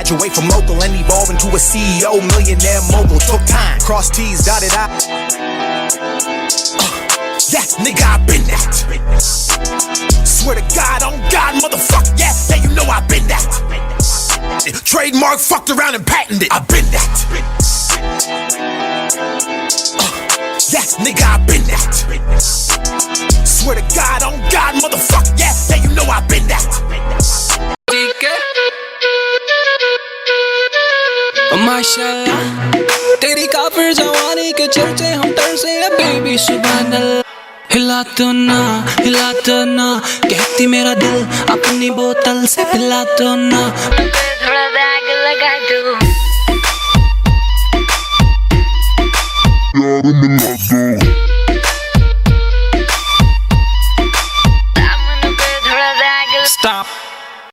Graduate from local and evolve into a CEO, millionaire mogul. Took time, cross T's, dotted I. Yeah, nigga, I been that. Swear to God, on God, motherfucker, yeah, you know I been that. Trademark, fucked around and patented, I been that. Yeah, nigga, I been that. Swear to God, on God, motherfucker, yeah, you know I been that. माशाल्लाह तेरी काफिर जवानी के चलते हम तरसे हैं baby सुभान अल्लाह हिला तो ना कहती मेरा दिल अपनी बोतल से पिला तो ना थोड़ा बैग लगा दो यार मिला दो